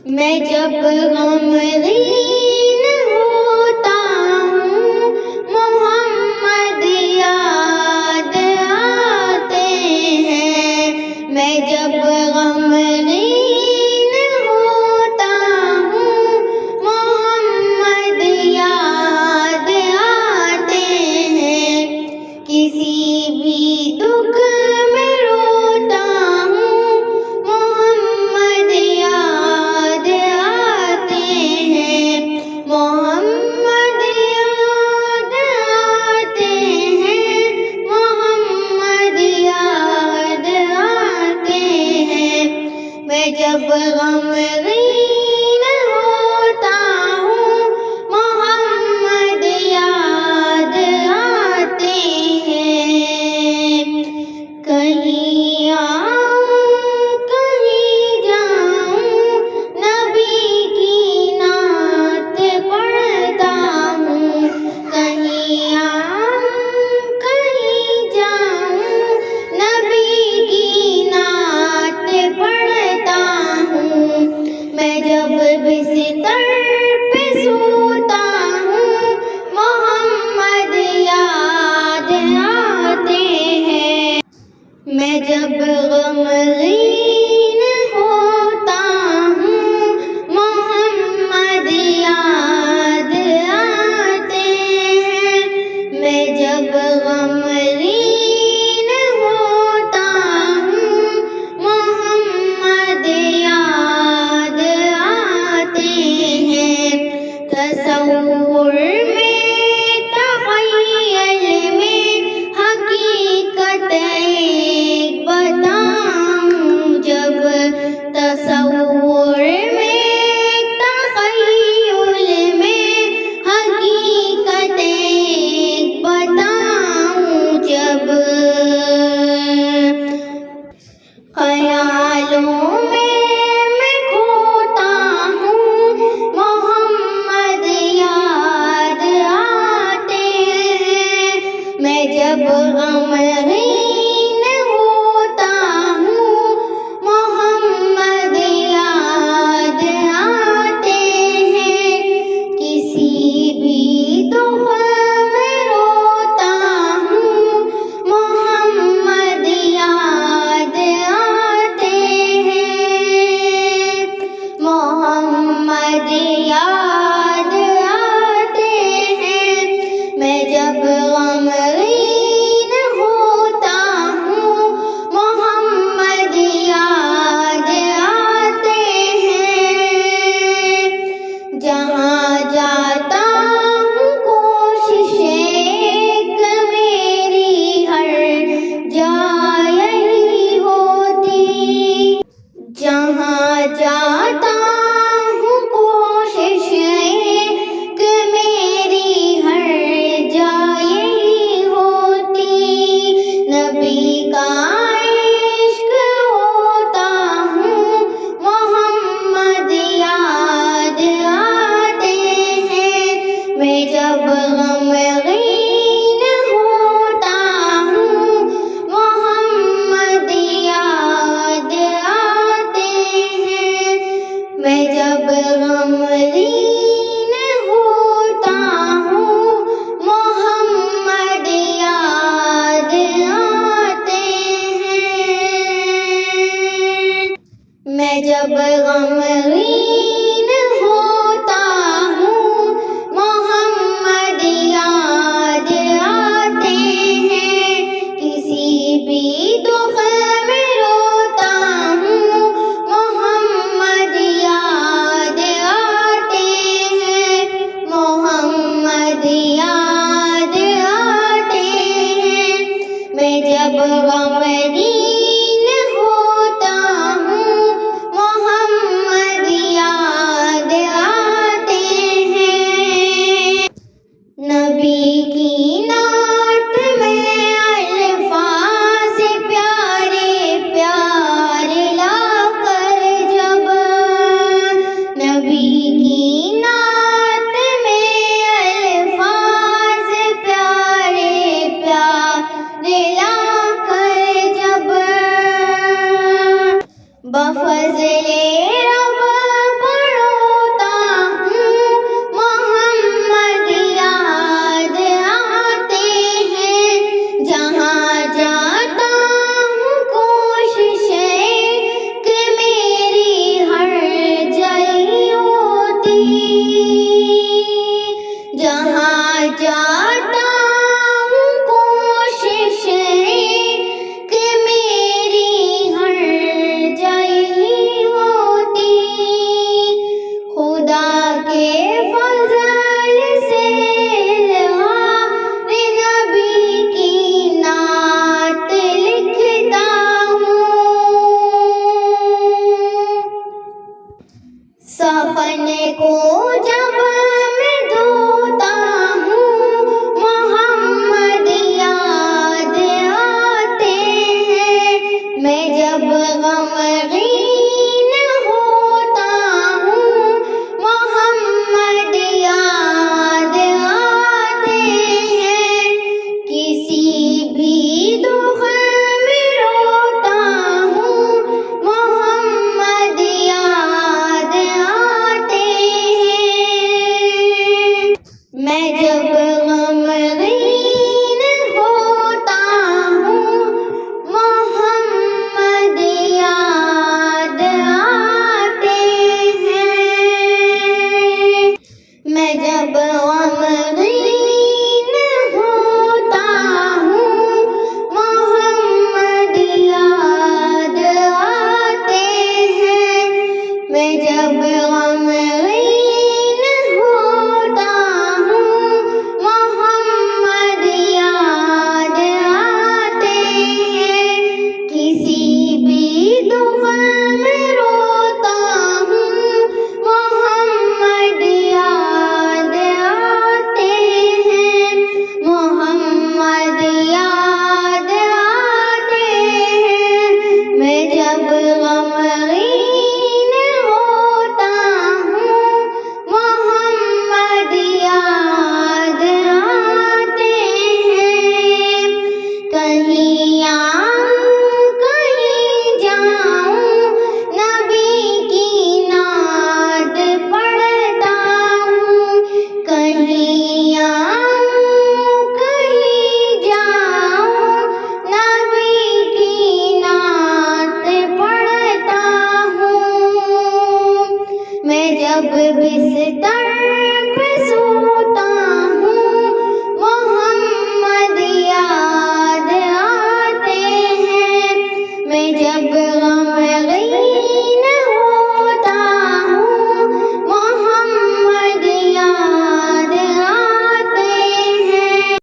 मैं जब गमगीन होता हूँ मोहम्मद याद आते हैं। मैं जब गमगीन होता हूँ मोहम्मद याद आते हैं। किसी भी दुख में रोता हूँ मोहम्मद याद आते हैं। मोहम्मद याद आते हैं। मोहम्मद याद आते हैं। मैं जब गमगीन होता हूँ मोहम्मद याद आते हैं। कहीं आऊं कहीं जाऊं नबी की नात पढ़ता हूँ। कहीं आऊं कहीं जाऊं नबी की नात पढ़ता हूँ। मैं जब बिस्तर पे सोता हूँ मोहम्मद याद आते हैं। मैं जब गमगीन होता हूँ मोहम्मद याद आते हैं। मैं जब गमगीन होता हूँ मोहम्मद याद आते हैं। तसव्वुर में तख़य्युल में हकीकत एक बताऊं। जब तसव्वुर में तख़य्युल में हकीकत एक बताऊं। जब ख़यालों में मैं खोता हूँ मोहम्मद याद आते हैं। मैं जब गमगीन होता हूँ मोहम्मद याद आते हैं। किसी भी दुख में रोता हूँ मोहम्मद याद आते हैं। मोहम्मद याद आते हैं। मैं जब गमगीन होता हूँ मोहम्मद याद आते हैं। जहाँ जाता हूँ कोशिश एक मेरी हर जगह यही होती। जहाँ जाता हूँ कोशिश एक मेरी हर जगह यही होती। नबी का इश्क होता हूँ मोहम्मद याद आते हैं। मैं जब गमगीन होता हूँ मोहम्मद याद आते हैं। मैं जब गमगीन होता हूँ मोहम्मद याद आते हैं। मैं जब गमगीन होता हूँ मोहम्मद याद आते हैं। किसी भी दुख में रोता हूँ मोहम्मद याद आते के फजल से हर नबी की नात लिखता हूँ। सफन को जब मैं धोता हूँ मोहम्मद याद आते हैं। मैं जब गमगीन होता हूँ मोहम्मद याद आते हैं। किसी भी दुख में रोता हूँ मोहम्मद याद आते हैं। मैं जब गमगीन होता हूँ मोहम्मद याद आते हैं। मैं जब गमगीन होता हूँ मोहम्मद याद आते हैं। मैं जब गमगीन होता हूँ मोहम्मद याद आते हैं। किसी भी दुख में रोता हूँ मोहम्मद याद आते हैं। मोहम्मद याद आते हैं। मैं जब गमगीन होता हूँ मोहम्मद याद आते हैं। कहीं आऊं कहीं जाऊं नबी की नात पढ़ता हूँ। कहीं आऊं कहीं जाऊं नबी की नात पढ़ता हूँ। मैं जब बिस्तर